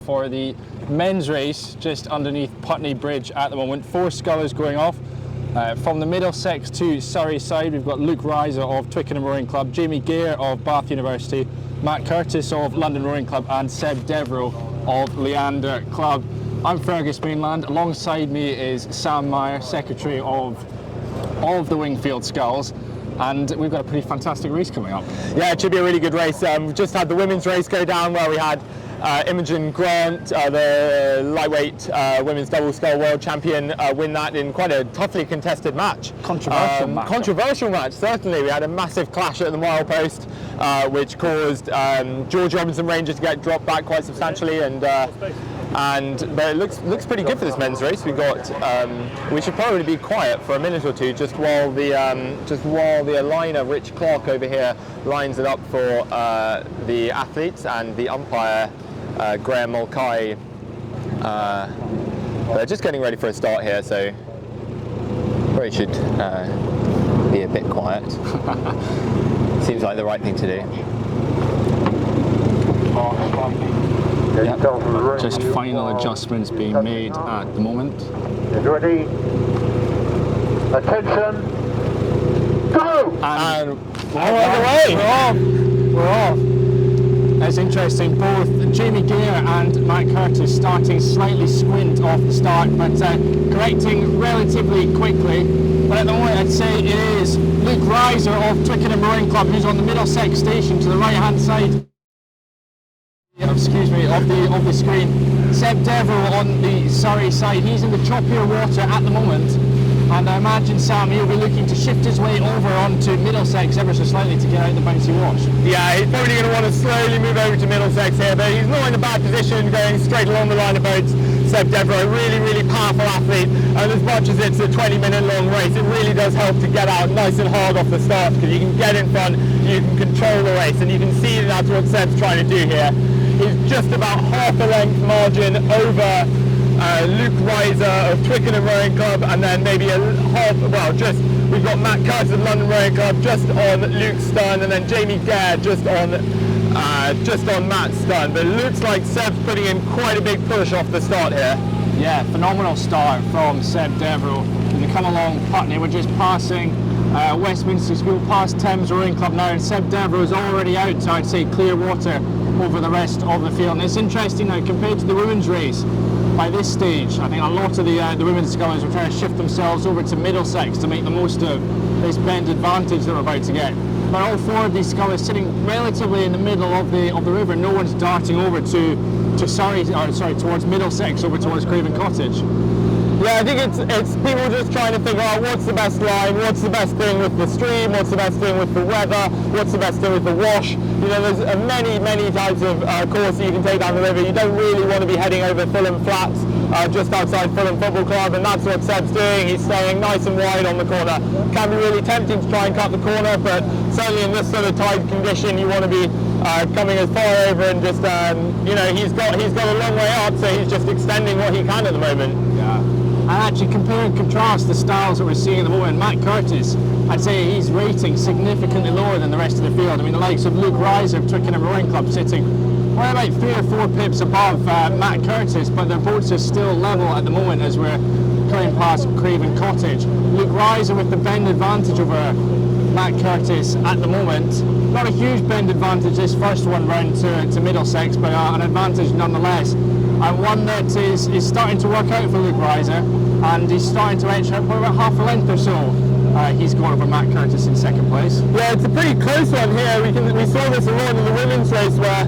For the men's race, just underneath Putney Bridge at the moment. 4 scullers going off. From the Middlesex to Surrey side, we've got Luke Reiser of Twickenham Rowing Club, Jamie Gare of Bath University, Matt Curtis of London Rowing Club, and Seb Devereux of Leander Club. I'm Fergus, Mainland. Alongside me is Sam Meijer, Secretary of the Wingfield Sculls. And we've got a pretty fantastic race coming up. Yeah, it should be a really good race. We've just had the women's race go down where we had Imogen Grant, the lightweight women's double scull world champion, win that in quite a toughly contested match. Controversial match, certainly. We had a massive clash at the milepost, which caused George Robinson Ranger to get dropped back quite substantially, but it looks pretty good for this men's race. We should probably be quiet for a minute or two just while the aligner Rich Clark over here lines it up for the athletes and the umpire Graham Mulcahy. They're just getting ready for a start here, so probably should be a bit quiet. Seems like the right thing to do. Yep. Just final adjustments being made at the moment. Ready? Attention! Go! And we're on the way! We're off! That's interesting. Both Jamie Gare and Matt Curtis starting slightly squint off the start, but correcting relatively quickly. But at the moment, I'd say it is Luke Reiser of Twickenham Rowing Club, who's on the Middlesex station to the right-hand side. Excuse me, of the screen. Seb Devereux on the Surrey side. He's in the choppier water at the moment, and I imagine Sam, he'll be looking to shift his way over onto Middlesex ever so slightly to get out the bouncy wash. Yeah, he's probably going to want to slowly move over to Middlesex here, but he's not in a bad position going straight along the line of boats. Seb Devereux, really powerful athlete, and as much as it's a 20-minute long race, it really does help to get out nice and hard off the start, because you can get in front, you can control the race, and you can see that's what Seb's trying to do here. He's just about half a length margin over Luke Reiser of Twickenham Rowing Club, and then maybe we've got Matt Curtis of London Rowing Club just on Luke's stern, and then Jamie Gare just on Matt's stern. But it looks like Seb's putting in quite a big push off the start here. Yeah, phenomenal start from Seb Devereux. When they come along Putney, we're just passing Westminster School, past Thames Rowing Club now, and Seb Devereux is already out, so I'd say clear water over the rest of the field. And it's interesting now, compared to the women's race, by this stage, I think a lot of the women's scullers are trying to shift themselves over to Middlesex to make the most of this bend advantage that we're about to get. But all 4 of these scullers sitting relatively in the middle of the river. No one's darting over to Surrey, towards Middlesex, over towards Craven Cottage. Yeah, I think it's people just trying to figure out what's the best line, what's the best thing with the stream, what's the best thing with the weather, what's the best thing with the wash. You know, there's many types of course you can take down the river. You don't really want to be heading over Fulham Flats, just outside Fulham Football Club, and that's what Seb's doing. He's staying nice and wide on the corner. Can be really tempting to try and cut the corner, but certainly in this sort of tide condition, you want to be coming as far over and just, he's got a long way up, so he's just extending what he can at the moment. Yeah. And actually compare and contrast the styles that we're seeing at the moment. Matt Curtis, I'd say he's rating significantly lower than the rest of the field. I mean, the likes of Luke Reiser of Twickenham Rowing Club sitting well about 3 or 4 pips above Matt Curtis, but their boats are still level at the moment as we're coming past Craven Cottage. Luke Reiser with the bend advantage over Matt Curtis at the moment. Not a huge bend advantage this first one round to Middlesex, but an advantage nonetheless. And one that is starting to work out for Luke Reiser, and he's starting to edge out probably about half a length or so. He's gone over Matt Curtis in 2nd place. Yeah, it's a pretty close one here. We saw this a lot in the women's race where,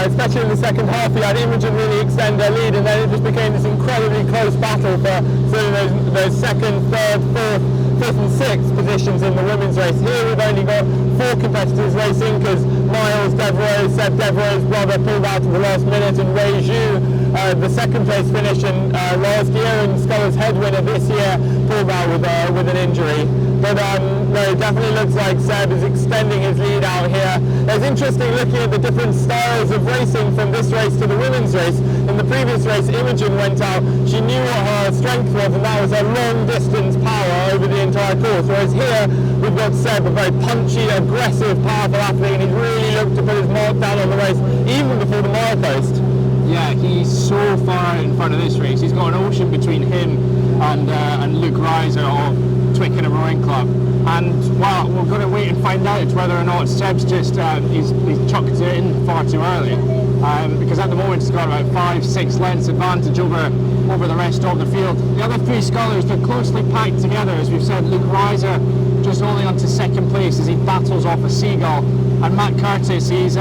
especially in the second half, we had Imogen really extend their lead, and then it just became this incredibly close battle for sort of those 2nd, 3rd, 4th, 5th and 6th positions in the women's race. Here we've only got 4 competitors racing, because Miles Devereux, Seb Devereux's brother, pulled out at the last minute, and Reiser, the 2nd place finish in last year and Sculler's head winner this year, pulled out with an injury. But no, it definitely looks like Seb is extending his lead out here. It's interesting looking at the different styles of racing from this race to the women's race. In the previous race, Imogen went out. She knew what her strength was, and that was her long distance power over the entire course. Whereas here, we've got Seb, a very punchy, aggressive, powerful athlete, and he's really looked to put his mark down on the race, even before the milepost. Yeah, he's so far out in front of this race. He's got an ocean between him and Luke Reiser of Twickenham Rowing Club. And well, we're going to wait and find out whether or not Seb's just he's chucked it in far too early. Because at the moment he's got about 5-6 lengths advantage over the rest of the field. The other three scullers, they're closely packed together, as we've said. Luke Reiser just holding on to second place as he battles off a seagull, and Matt Curtis, he's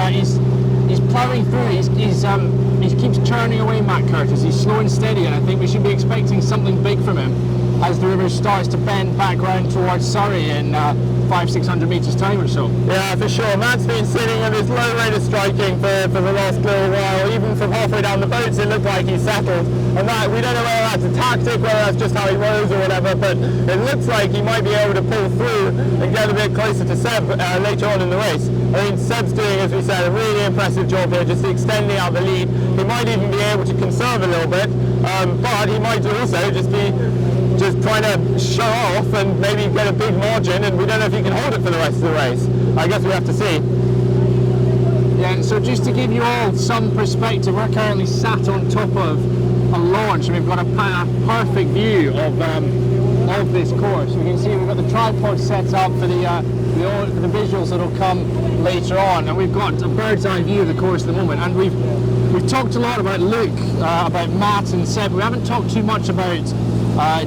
ploughing through. He keeps churning away, Matt Curtis. He's slow and steady, and I think we should be expecting something big from him as the river starts to bend back round towards Surrey in 500-600 metres time or so. Yeah, for sure. Matt's been sitting at this low rate of striking for the last little while. Even from halfway down the boats, it looked like he's settled. And that, we don't know whether that's a tactic, whether that's just how he rows or whatever, but it looks like he might be able to pull through and get a bit closer to Seb later on in the race. I mean, Seb's doing, as we said, a really impressive job here, just extending out the lead. He might even be able to conserve a little bit, but he might also just be trying to show off and maybe get a big margin, and we don't know if he can hold it for the rest of the race. I guess we have to see. Yeah, so just to give you all some perspective, we're currently sat on top of a launch, and we've got a perfect view of this course. We can see we've got the tripod set up for the visuals that'll come later on, and we've got a bird's eye view of the course at the moment. And we've talked a lot about Luke, about Matt and Seb. We haven't talked too much about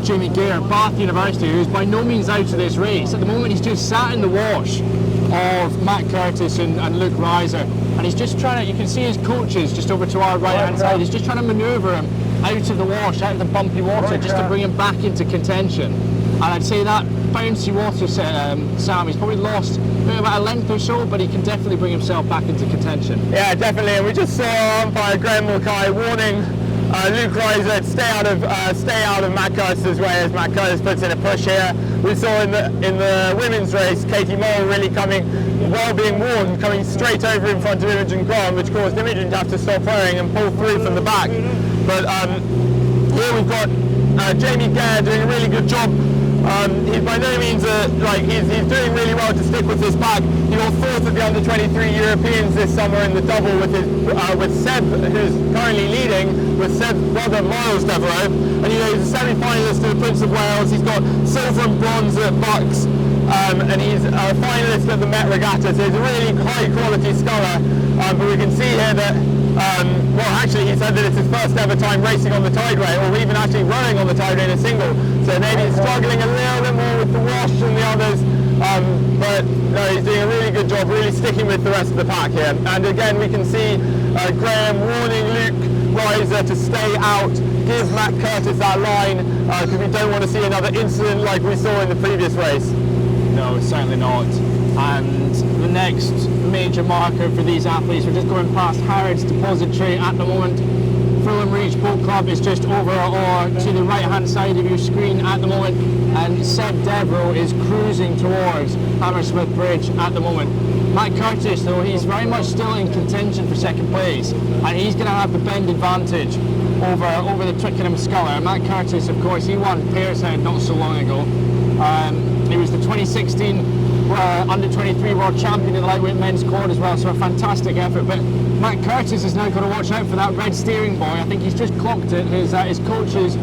Jamie Gare, Bath University, who's by no means out of this race. At the moment he's just sat in the wash of Matt Curtis and Luke Reiser, and he's just trying to, you can see his coaches just over to our right hand side, he's just trying to manoeuvre him out of the wash, out of the bumpy water, just to bring him back into contention. And I'd say that bouncy water, Sam, he's probably lost about a length or so, but he can definitely bring himself back into contention. Yeah, definitely, and we just saw umpire Graham Mulcahy warning Luke Reiser to stay out of Matt Curtis's way as Matt Curtis puts in a push here. We saw in the women's race, Katie Mole really coming, while being warned, coming straight over in front of Imogen Grant, which caused Imogen to have to stop rowing and pull through from the back. But here we've got Jamie Gare doing a really good job. He's by no means he's doing really well to stick with this pack. He got fourth at the under-23 Europeans this summer in the double with Seb, who's currently leading, with Seb's brother Miles Devereux. And he's a semi-finalist in the Prince of Wales. He's got silver and bronze at Bucks, and he's a finalist at the Met Regatta. So he's a really high-quality sculler. But we can see here that well, actually, he said that it's his first ever time racing on the tideway, or even actually rowing on the tideway in a single. So maybe he's struggling a little bit more with the wash than the others. But no, he's doing a really good job, really sticking with the rest of the pack here. And again, we can see Graham warning Luke Reiser to stay out, give Matt Curtis that line, because we don't want to see another incident like we saw in the previous race. No, certainly not. And the next major marker for these athletes, we're just going past Harrods Depository at the moment. Fulham Reach Boat Club is just over or to the right hand side of your screen at the moment, and Seb Devereux is cruising towards Hammersmith Bridge at the moment. Matt Curtis, though, he's very much still in contention for second place, and he's going to have the bend advantage over the Twickenham sculler. Matt Curtis, of course, he won Pearshead not so long ago. He was the 2016 under-23 world champion in the lightweight men's quad as well, so a fantastic effort. But Matt Curtis is now got to watch out for that red steering buoy. I think he's just clocked it. His coach has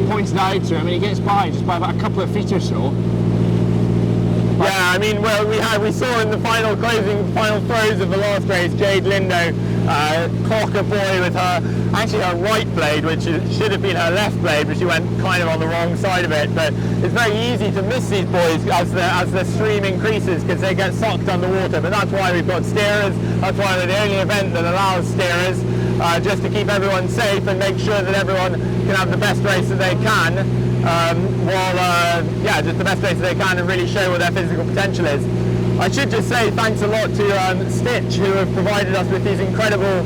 pointed out to him, and he gets by just by about a couple of feet or so. Yeah, I mean, well, we saw in the final throws of the last race, Jade Lindo clock a buoy with her right blade, which should have been her left blade, but she went kind of on the wrong side of it. But it's very easy to miss these buoys as the stream increases, because they get sucked underwater. But that's why we've got steerers. That's why we're the only event that allows steerers, just to keep everyone safe and make sure that everyone can have the best race that they can. Just the best race that they can and really show what their physical potential is. I should just say thanks a lot to Stitch, who have provided us with these incredible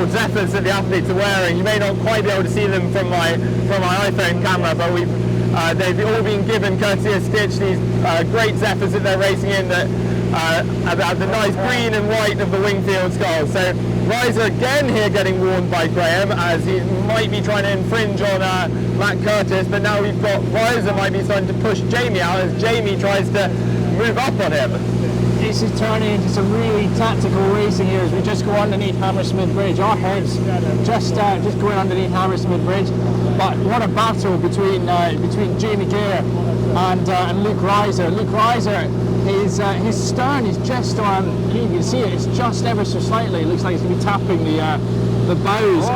Zephyrs that the athletes are wearing. You may not quite be able to see them from my iPhone camera, but they've all been given courtesy of Stitch, these great Zephyrs that they're racing in that have the nice green and white of the Wingfield Sculls. So Reiser again here getting warned by Graham, as he might be trying to infringe on Matt Curtis, but now we've got Reiser might be starting to push Jamie out as Jamie tries to move up on him. this is turning into some really tactical racing here as we just go underneath Hammersmith Bridge. Our heads just going underneath Hammersmith Bridge. But what a battle between Jamie Gare and Luke Reiser. Luke Reiser, his stern is just on. You can see it. It's just ever so slightly. It looks like it's going to be tapping the bows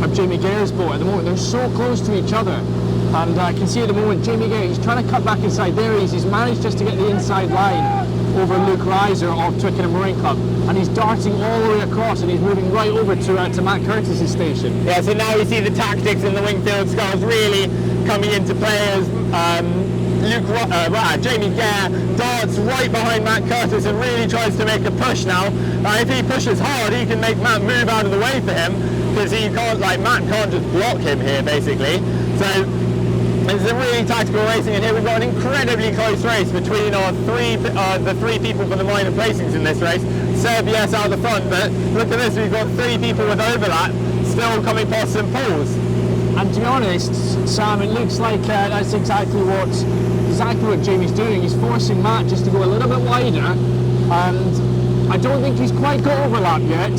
of Jamie Gare's boat at the moment. They're so close to each other. And I can see at the moment Jamie Gare, he's trying to cut back inside. There he is. He's managed just to get the inside line over Luke Reiser of Twickenham Rowing Club, and he's darting all the way across, and he's moving right over to Matt Curtis's station. Yeah, so now we see the tactics in the Wingfield Sculls really coming into play as Jamie Gare darts right behind Matt Curtis and really tries to make a push now. If he pushes hard, he can make Matt move out of the way for him, because Matt can't just block him here basically. So it's a really tactical racing, and here we've got an incredibly close race between the three people for the minor placings in this race. Seb, yes, out the front, but look at this, we've got 3 people with overlap still coming past St Paul's. And to be honest, Sam, it looks like that's exactly what Jamie's doing. He's forcing Matt just to go a little bit wider, and I don't think he's quite got overlap yet.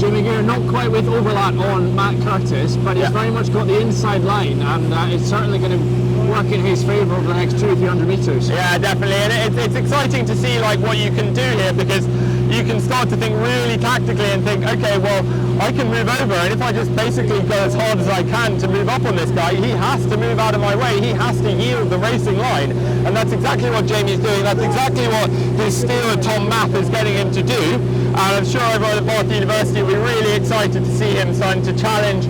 Jamie Gare not quite with overlap on Matt Curtis, but he's very much got the inside line, and it's certainly going to work in his favour over the next 200-300 metres. Yeah, definitely, and it's exciting to see what you can do here, because you can start to think really tactically and think, okay, well, I can move over, and if I just basically go as hard as I can to move up on this guy, he has to move out of my way, he has to yield the racing line, and that's exactly what Jamie's doing, that's exactly what his steerer Tom Mapp is getting him to do. And I'm sure over at Bath University we're really excited to see him starting to challenge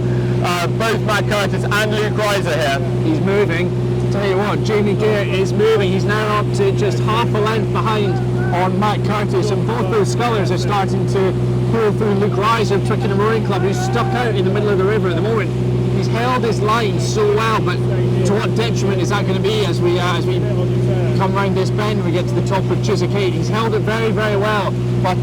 both Matt Curtis and Luke Reiser here. He's moving. Tell you what, Jamie Gare is moving. He's now up to just half a length behind on Matt Curtis, and both those scullers are starting to pull through Luke Reiser of Twickenham Rowing Club, who's stuck out in the middle of the river at the moment. He's held his line so well, but to what detriment is that going to be as we come round this bend and we get to the top of Chiswick? He's held it very, very well, but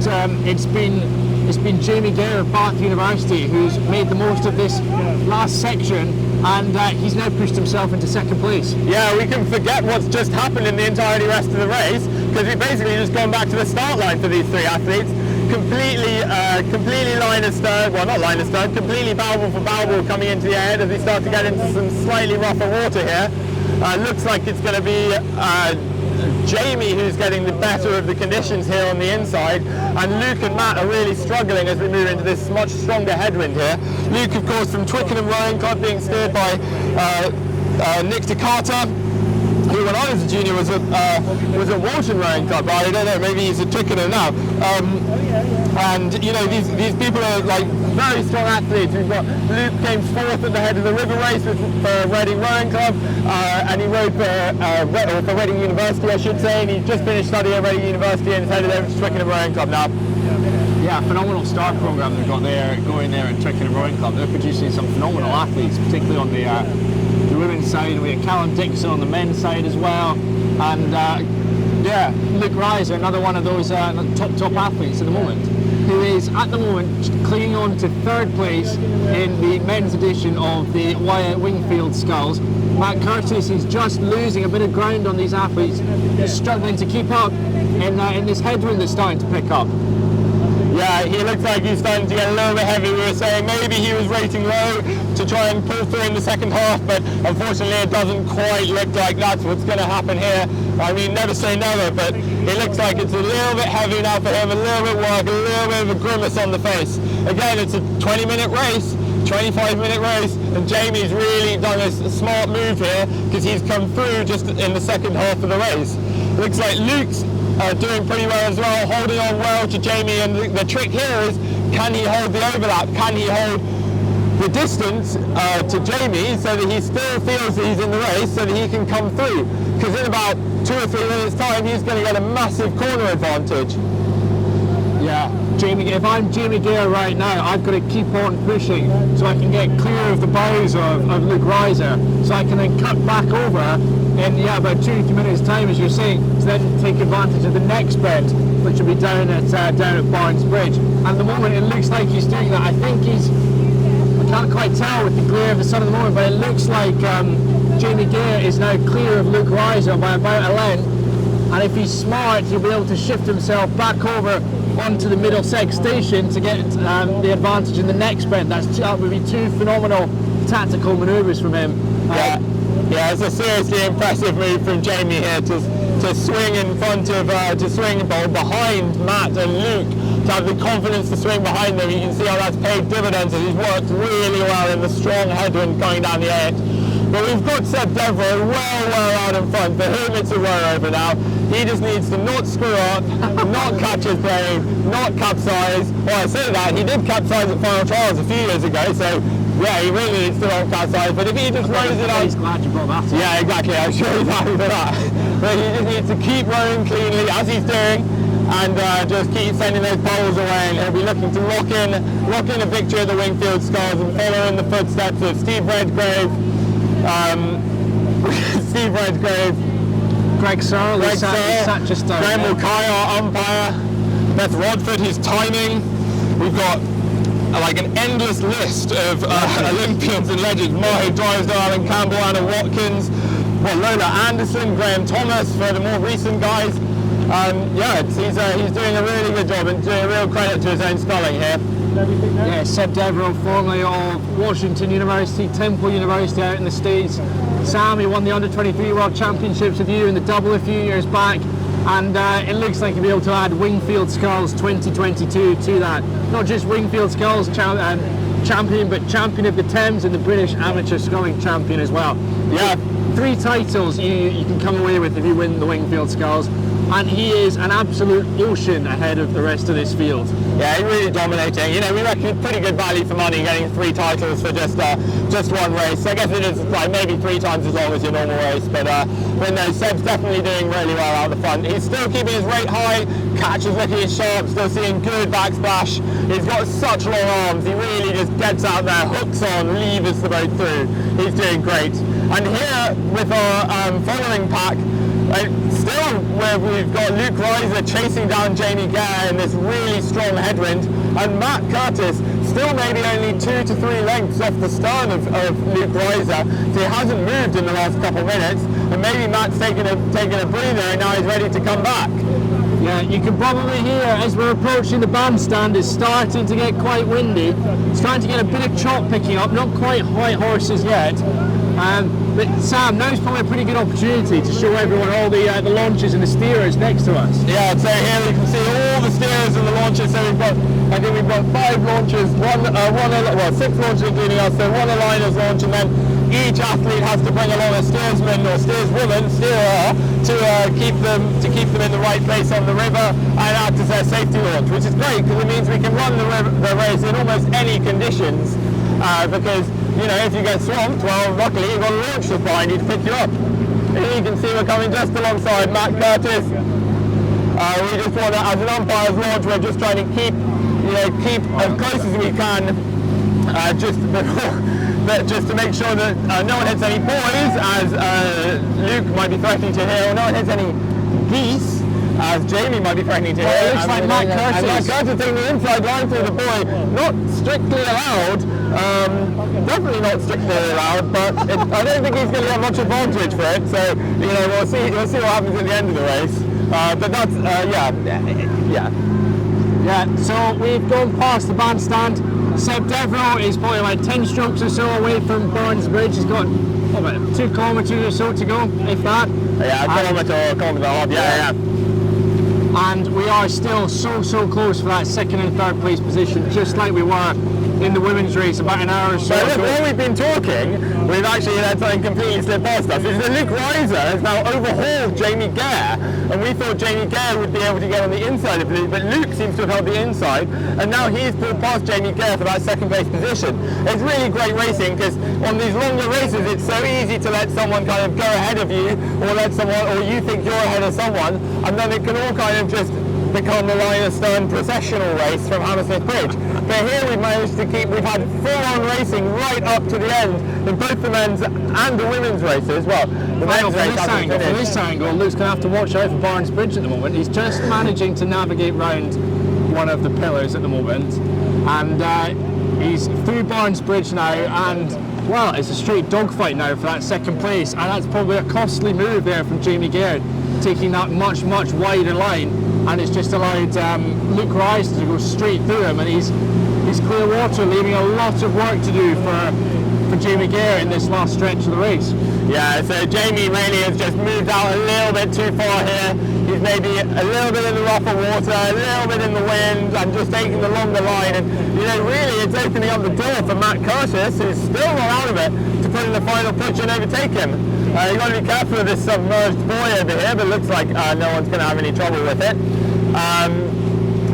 it's been Jamie Gare of Bath University who's made the most of this last section, and he's now pushed himself into second place. Yeah, we can forget what's just happened in the entirety rest of the race, because we've basically just gone back to the start line for these 3 athletes. Completely line astern, well not line astern, completely bow for bow coming into the ahead as we start to get into some slightly rougher water here. Looks like it's going to be Jamie who's getting the better of the conditions here on the inside, and Luke and Matt are really struggling as we move into this much stronger headwind here. Luke, of course, from Twickenham Rowing Club, being steered by Nick Takata, who when I was a junior was at Walton Rowing Club, but I don't know, maybe he's at Twickenham now. And you know, these people are very strong athletes. We've got Luke came 4th at the head of the river race for Reading Rowing Club, and he rowed for Reading University, I should say, and he's just finished studying at Reading University and is headed over to Twickenham Rowing Club now. Yeah, phenomenal star program they've got there going there at Twickenham Rowing Club. They're producing some phenomenal athletes, particularly on the women's side. We have Callum Dixon on the men's side as well, and yeah, Luke Reiser, another one of those top athletes at the moment, who is at the moment clinging on to 3rd place in the men's edition of the Wingfield Sculls. Matt Curtis is just losing a bit of ground on these athletes. He's struggling to keep up in this headwind that's starting to pick up. Yeah, he looks like he's starting to get a little bit heavy. We were saying maybe he was rating low to try and pull through in the second half, but unfortunately it doesn't quite look like that's what's going to happen here. I mean, never say never, but it looks like it's a little bit heavy now for him, a little bit work, a little bit of a grimace on the face. Again, it's a 20-minute race, 25-minute race, and Jamie's really done a smart move here because he's come through just in the second half of the race. Looks like Luke's doing pretty well as well, holding on well to Jamie, and the trick here is, can he hold the overlap? Can he hold the distance to Jamie so that he still feels that he's in the race so that he can come through? Because in about 2 or 3 minutes time he's going to get a massive corner advantage. Yeah, Jamie, if I'm Jamie Gare right now, I've got to keep on pushing so I can get clear of the bows of Luke Reiser, so I can then cut back over in about 2 or 3 minutes time, as you're saying, to then take advantage of the next bend, which will be down at Barnes Bridge. And at the moment it looks like he's doing that. I think I can't quite tell with the glare of the sun at the moment, but it looks like Jamie Gare is now clear of Luke Reiser by about a length. and if he's smart, he'll be able to shift himself back over onto the Middlesex station to get the advantage in the next bend. That would be two phenomenal tactical manoeuvres from him. Yeah, it's a seriously impressive move from Jamie here to swing in front of, to swing behind Matt and Luke, to have the confidence to swing behind them. You can see how that's paid dividends, and he's worked really well in the strong headwind going down the edge. But we've got Seb Devereux well out in front. For him, it's a row over now. He just needs to not screw up, not catch his plane, not capsize. Well, I say that, he did capsize at Final Trials a few years ago, so yeah, he really needs to not capsize. But if he just rows it out... He's glad you brought that up. Yeah, exactly, I'm sure he's happy for that. But he just needs to keep rowing cleanly, as he's doing, and just keep sending those poles away, and he'll be looking to lock in a victory at the Wingfield Sculls and follow in the footsteps of Steve Redgrave, Greg Searle, Graham Mulcahy, our umpire, Beth Rodford, who's timing. We've got like an endless list of Olympians and legends: Mario Drysdale, Alan Campbell, Anna Watkins, Lola Anderson, Graham Thomas for the more recent guys. He's doing a really good job and doing a real credit to his own sculling here. Yeah, Seb Devereux, formerly of Washington University, Temple University out in the States. Sam, he won the Under-23 World Championships with you in the double a few years back, and it looks like he'll be able to add Wingfield Sculls 2022 to that. Not just Wingfield Sculls champion, but champion of the Thames and the British Amateur Sculling champion as well. Yeah. 3 titles you can come away with if you win the Wingfield Sculls, and he is an absolute ocean ahead of the rest of this field. Yeah, he's really dominating. You know, we reckon pretty good value for money getting 3 titles for just one race. I guess it is like maybe 3 times as long as your normal race, but no, Seb's definitely doing really well out the front. He's still keeping his rate high, catch is looking sharp, still seeing good backsplash. He's got such long arms, he really just gets out there, hooks on, levers the boat through. He's doing great. And here with our following pack, still where we've got Luke Reiser chasing down Jamie Gare in this really strong headwind, and Matt Curtis still maybe only 2 to 3 lengths off the stern of Luke Reiser, so he hasn't moved in the last couple of minutes, and maybe Matt's taking a breather and now he's ready to come back. Yeah, you can probably hear as we're approaching the bandstand, it's starting to get quite windy. It's starting to get a bit of chop picking up, not quite white horses yet. But Sam, now's probably a pretty good opportunity to show everyone all the launches and the steerers next to us. Yeah, so here we can see all the steerers and the launches. So I think we've got 5 launches, 6 launches including us, so 1 aligners launch, and then each athlete has to bring along a steersman or steerer to keep them in the right place on the river and act as their safety launch, which is great because it means we can run the race in almost any conditions, because you know, if you get swamped, well, luckily you've got a launch just behind you to pick you up. Here you can see we're coming just alongside Matt Curtis. We just want to, as an umpire's launch, we're just trying to keep as close as we can, just to make sure that no one hits any buoys, as Luke might be threatening to hear, or no one hits any geese, as Jamie might be threatening to hear. It looks like Matt Curtis. And Matt Curtis taking the inside line through the buoy, not strictly allowed, definitely not strictly allowed, but I don't think he's going to have much advantage for it, so you know, we'll see what happens at the end of the race. But that's, Yeah, so we've gone past the bandstand. Seb Devereux is probably like 10 strokes or so away from Burns Bridge. He's got about 2 kilometres or so to go, if that. Yeah, a kilometre off, yeah. And we are still so close for that 2nd and 3rd place position, just like we were in the women's race about an hour or so ago. While we've been talking, we've actually had something completely slip past us. Is that Luke Reiser has now overhauled Jamie Gare, and we thought Jamie Gare would be able to get on the inside of it, but Luke seems to have held the inside, and now he's pulled past Jamie Gare for that 2nd place position. It's really great racing, because on these longer races it's so easy to let someone kind of go ahead of you, or you think you're ahead of someone, and then it can all kind of just become the line stern processional race from Hammersmith Bridge. But here we've managed to we've had full-on racing right up to the end in both the men's and the women's races. Well, the men's race hasn't finished. From this angle, Luke's going to have to watch out for Barnes Bridge at the moment. He's just managing to navigate round one of the pillars at the moment, and he's through Barnes Bridge now, and well, it's a straight dogfight now for that 2nd place, and that's probably a costly move there from Jamie Gare. taking that much wider line, and it's just allowed Luke Reiser to go straight through him, and he's clear water, leaving a lot of work to do for Jamie Gare in this last stretch of the race. Yeah, so Jamie really has just moved out a little bit too far here. He's maybe a little bit in the rougher water, a little bit in the wind, and just taking the longer line. And really it's opening up the door for Matt Curtis, who's still not out of it, to put in the final push and overtake him. You've got to be careful of this submerged boy over here, but it looks like no one's going to have any trouble with it.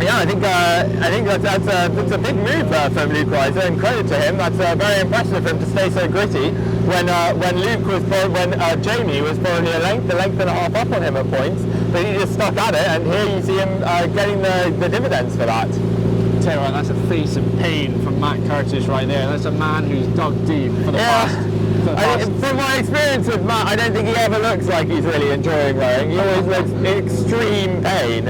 Yeah, I think that's a big move from Luke Reiser, and credit to him. That's very impressive for him to stay so gritty when Jamie was probably a length and a half up on him at points, but he just stuck at it, and here you see him getting the dividends for that. Tell you what, that's a face of pain from Matt Curtis right there. That's a man who's dug deep for the past. From my experience with Matt, I don't think he ever looks like he's really enjoying rowing. He always looks in extreme pain.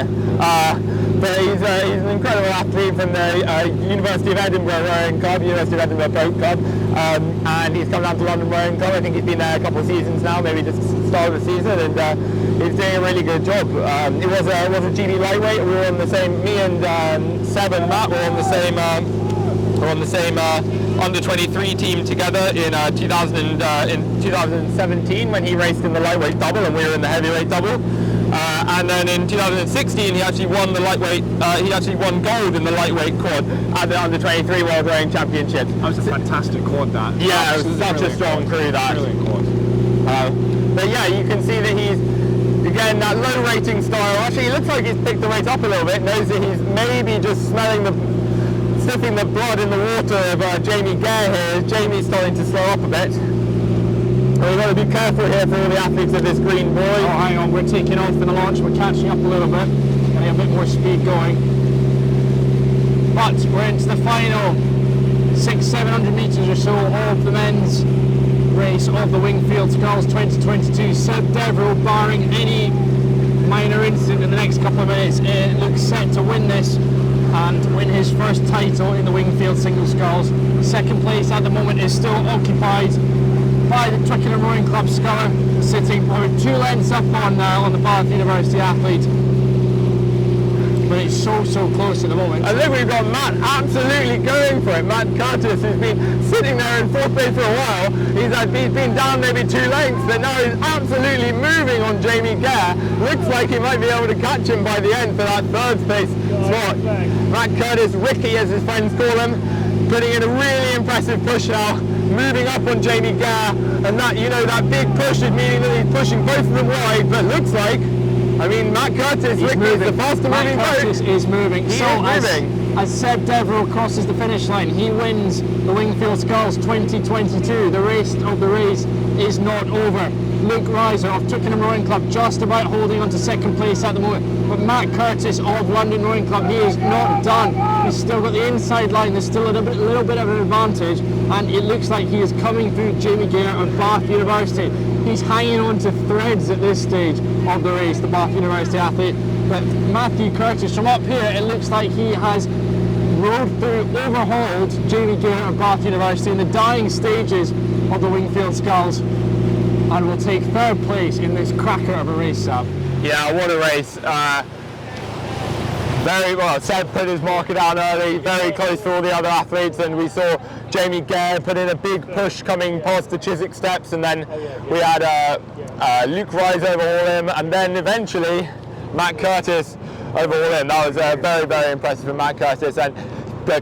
But he's an incredible athlete from the University of Edinburgh Rowing Club, University of Edinburgh Boat Club, and he's come down to London Rowing Club. I think he's been there a couple of seasons now, maybe just the start of the season, and he's doing a really good job. It was a GB lightweight. We were on the same. Me and Seb and Matt were on the same under 23 team together in 2017 when he raced in the lightweight double and we were in the heavyweight double. And then in 2016 he actually won the lightweight. He actually won gold in the lightweight quad at the under 23 World Rowing Championships. That was a fantastic quad, that. Yeah, it was such a strong crew, that. Brilliant quad. But yeah, you can see that he's, again, that low rating style. Actually, he looks like he's picked the weight up a little bit. Knows that he's maybe just sniffing the blood in the water of Jamie Gare here. Jamie's starting to slow up a bit. We've got to be careful here for all the athletes of this green buoy. Oh, hang on, we're taking off in the launch. We're catching up a little bit. Getting a bit more speed going. But we're into the final 600-700 metres or so of the men's race of the Wingfield Sculls 2022. Seb Devereux, barring any minor incident in the next couple of minutes, looks set to win this and win his first title in the Wingfield Single Sculls. Second place at the moment is still occupied by the Twickenham Rowing Club sculler, sitting about 2 lengths up on the Bath University athlete. But it's so close at the moment. I think we've got Matt absolutely going for it. Matt Curtis, who's been sitting there in fourth place for a while. He's been down maybe 2 lengths, but now he's absolutely moving on Jamie Gare. Looks like he might be able to catch him by the end for that third place spot. Matt Curtis, Ricky as his friends call him, putting in a really impressive push now, moving up on Jamie Gare, and that, that big push is meaning that he's pushing both of them wide, but looks like, Matt Curtis, Ricky is the faster moving boat. Curtis is moving. He is moving. As Seb Devereux crosses the finish line, he wins the Wingfield Sculls 2022. The race of the race is not over. Luke Reiser of Twickenham Rowing Club just about holding on to second place at the moment, but Matt Curtis of London Rowing Club, he is not done. He's still got the inside line. There's still a little bit of an advantage, and it looks like he is coming through Jamie Gare of Bath University. He's hanging on to threads at this stage of the race, the Bath University athlete. But Matthew Curtis, from up here, it looks like he has rode through, overhauled Jamie Gare of Bath University in the dying stages of the Wingfield Sculls, and will take third place in this cracker of a race, Sab. Yeah, what a race. Very well. Seb put his marker down early, very close to all the other athletes, and we saw Jamie Gare put in a big push coming past the Chiswick steps, and then we had Luke Reiser overhaul him, and then eventually Matt Curtis overhaul him. That was very, very impressive for Matt Curtis, and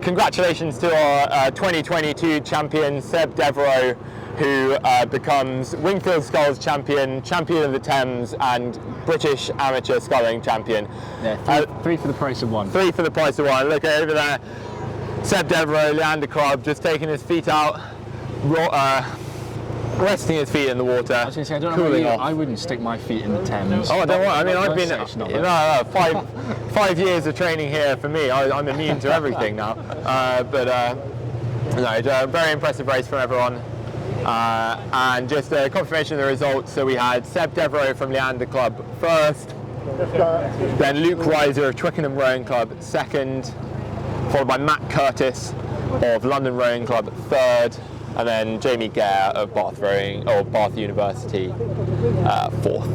congratulations to our 2022 champion Seb Devereux, who becomes Wingfield Sculls champion of the Thames, and British amateur sculling champion. Yeah, three for the price of one. 3 for the price of one. Look over there, Seb Devereux, Leander Club, just taking his feet out, resting his feet in the water. I was going to say, I don't know about you, I wouldn't stick my feet in the Thames. Oh, don't worry. I've been 5 years of training here for me. I'm immune to everything now. It's a very impressive race from everyone. And just a confirmation of the results. So we had Seb Devereux from Leander Club first, then Luke Reiser of Twickenham Rowing Club second, followed by Matt Curtis of London Rowing Club third, and then Jamie Gare of Bath University fourth.